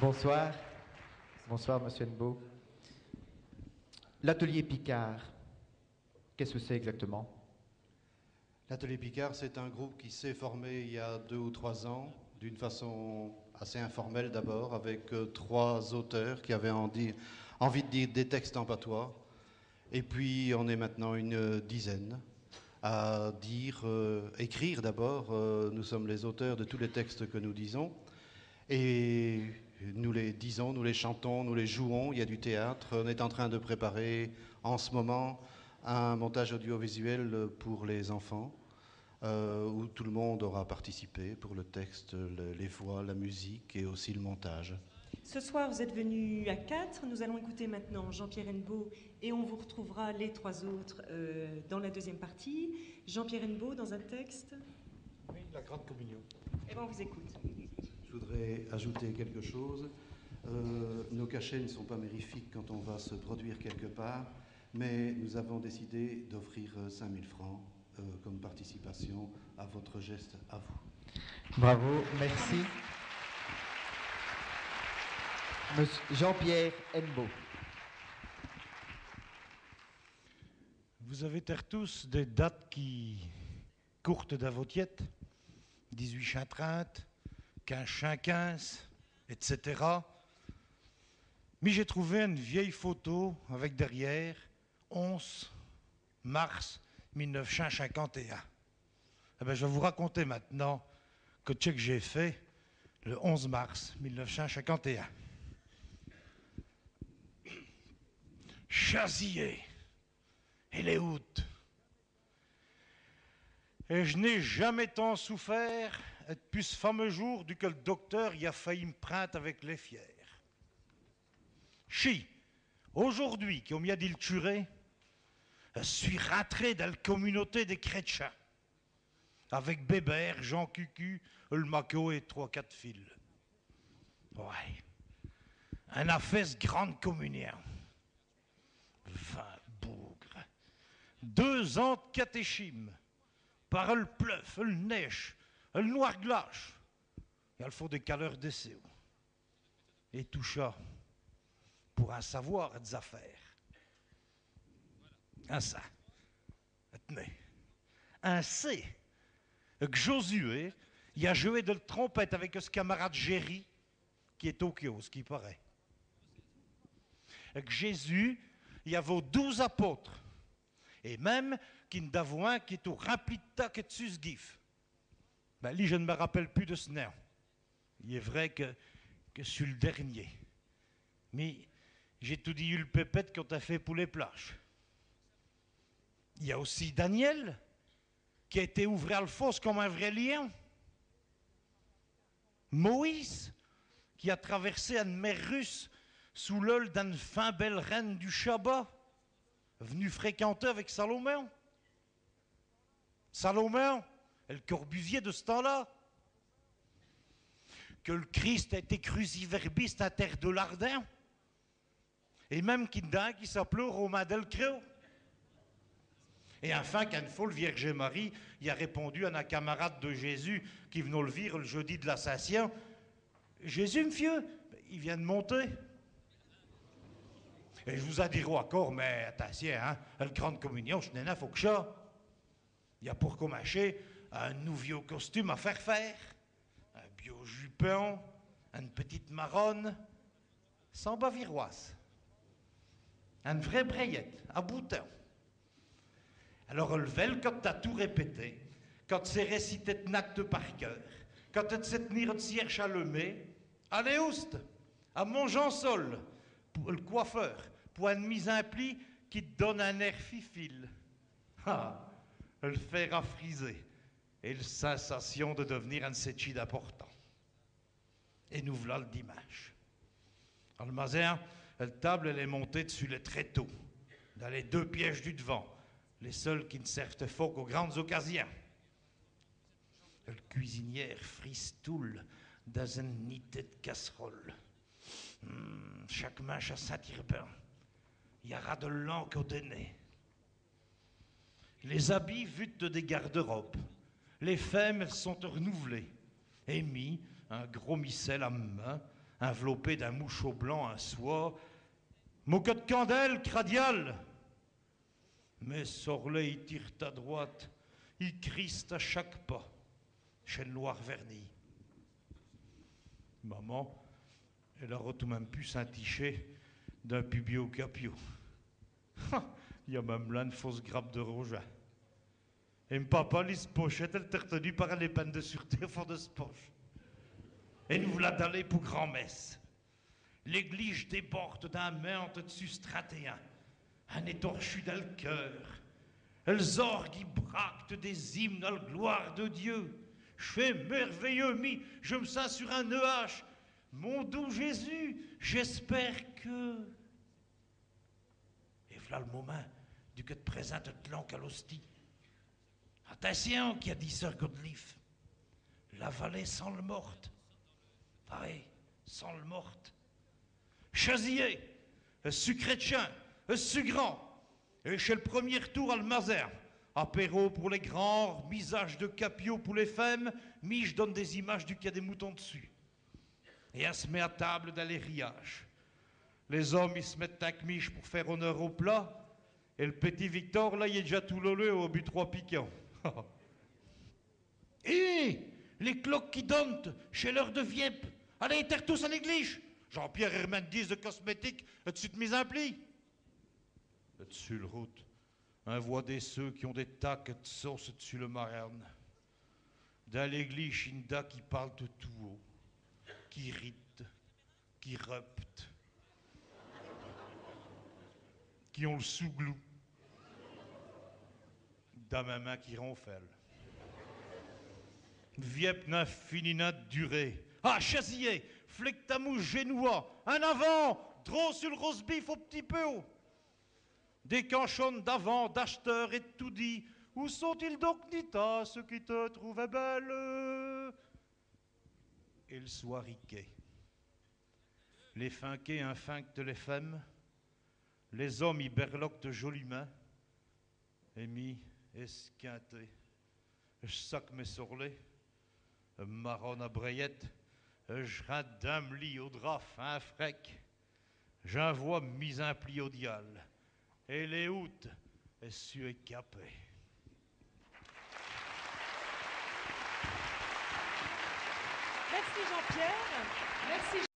Bonsoir. Bonsoir, Monsieur Nbo. L'atelier Picard, qu'est-ce que c'est exactement? L'Atelier Picard, c'est un groupe qui s'est formé il y a 2 ou 3 ans, d'une façon assez informelle d'abord, avec 3 auteurs qui avaient envie de dire des textes en patois. Et puis on est maintenant une dizaine à écrire d'abord. Nous sommes les auteurs de tous les textes que nous disons. Et nous les disons, nous les chantons, nous les jouons, il y a du théâtre. On est en train de préparer en ce moment un montage audiovisuel pour les enfants, où tout le monde aura participé pour le texte, les voix, la musique et aussi le montage. Ce soir, vous êtes venus à 4. Nous allons écouter maintenant Jean-Pierre Hennebeau et on vous retrouvera les 3 autres dans la deuxième partie. Jean-Pierre Hennebeau dans un texte. Oui, la Grande Communion. Eh bien, on vous écoute. Je voudrais ajouter quelque chose. Nos cachets ne sont pas mérifiques quand on va se produire quelque part, mais nous avons décidé d'offrir 5 000 francs comme participation à votre geste à vous. Bravo, merci. Jean-Pierre Hennebeau. Vous avez tous des dates qui courtes dans vos têtes, 18 chin 30, 15 chin 15, etc. Mais j'ai trouvé une vieille photo avec derrière 11 mars 1951. Eh bien, je vais vous raconter maintenant ce que j'ai fait le 11 mars 1951. Chazillé, et les août. Et je n'ai jamais tant souffert depuis ce fameux jour du que le docteur y a failli me prendre avec les fiers. Chi, aujourd'hui, qu'on m'y a dit le tuer, je suis rentré dans la communauté des chrétiens, avec Bébert, Jean Cucu, le Maco et 3-4 fils. Ouais, un affaire grande communion. 20 bougres, 2 ans de catéchime, par le pleuf, le neige, le noir glace, et il faut des caleurs d'essai. Et tout ça pour un savoir des affaires. Un ça, tenez, un C, que Josué, il a joué de la trompette avec ce camarade Géry, qui est au kiosque, ce qui paraît. Que Jésus, il y a vos 12 apôtres, et même qu'il y en a un qui est au rempli de tac et de susgif. Ben lui, je ne me rappelle plus de ce nom. Il est vrai que je suis le dernier. Mais j'ai tout dit eu le pépette qu'on t'a fait pour les plages. Il y a aussi Daniel, qui a été ouvert à le fosse comme un vrai lion. Moïse, qui a traversé une mer russe sous l'œil d'une fin belle reine du Shabbat, venu fréquenter avec Salomon. Salomon est le Corbusier de ce temps-là. Que le Christ a été cruciverbiste à terre de l'Ardin. Et même Kinda qui s'appelait Romain Delcreux. Et enfin, qu'une folle Vierge Marie, il a répondu à un camarade de Jésus qui venait le vire le jeudi de l'Ascension. Jésus, monsieur, il vient de monter. Et je vous ai dit encore, mais attention, hein, la grande communion, je n'ai pas faut que ça. Il y a pour commencer un nouveau costume à faire, un bio jupon, une petite marronne, sans baviroise, une vraie brayette, à boutons. Alors, level, quand tu as tout répété, quand tu sais réciter ton acte par cœur, quand tu sais tenir de cierge à lemer, allez, oust, à mon Jean Sol, le coiffeur, pour une mise en pli qui te donne un air fifile. Ah, le fer à friser et la sensation de devenir un séchid important. Et nous voilà le dimanche. Dans le matin, la table elle est montée dessus les tréteaux, dans les 2 pièges du devant, les seuls qui ne servent fort qu'aux grandes occasions. Le cuisinière fristoule dans une nité de casserole. Chaque manche a sa tire-bain. Il y aura de l'encre au nez. Les habits vus de des garde-robes. Les femmes sont renouvelées. Et mis un gros missel à main, enveloppé d'un moucheau blanc, un soie, moquette de candelle, cradial. Mais Sorlet, il tire à droite, il criste à chaque pas, chêne noir verni. Maman, elle aurait tout même pu s'inticher d'un pubio capio. Il y a même là une fausse grappe de Roja. Et mon papa, lisse pochette, elle était retenue par les peines de sûreté au fond de ce poche. Et nous voilà d'aller pour grand-messe. L'église déborde d'un meurtre de sustratéen, un étorchu dans le cœur. Elles orgues bractent des hymnes à la gloire de Dieu. Je fais merveilleux, je me sens sur un nuage. Mon doux Jésus, j'espère que... Et voilà le moment du que te présente le l'oncle à l'hostie. Attention, qui a dit Sir Godlief. La vallée sans le morte. Oui, sans le morte. Chasier, su chrétien, su grand. Et chez le premier tour à le mazer. Apéro pour les grands, misage de capio pour les femmes, je donne des images du quai des moutons dessus. Et elle se met à table dans les riages. Les hommes, ils se mettent avec miche pour faire honneur au plat. Et le petit Victor, là, il est déjà tout lolé au but 3 piquants. Et les cloques qui donnent chez l'heure de Vieppe. Allez, terre tous à l'église. Jean-Pierre Hermandis de cosmétique, dessus de mise en pli. Dessus le route, un voit des ceux qui ont des tacs de sauce dessus le marerne. Dans l'église, Shinda qui parle de tout haut, qui rite, qui repte, qui ont le sous-glou, dans ma main qui ronfelle. Vieppe n'a fini n'a duré. Ah, chasier, flectamouche génois, un avant, trop sur le roast beef au petit peu. Des canchonnes d'avant, d'acheteurs et de tout dit. Où sont-ils donc, Nita, ceux qui te trouvaient belle? Et le soir riquet. Les finqués infinctent les femmes, les hommes y berloquent joliment, et mi esquinté. Je sac mes sorlets, marronne à brayette, je rate d'un lit au drap fin frec, j'envoie mis un pli au dial, et les hôtes su écapé. Merci Jean-Pierre. Merci.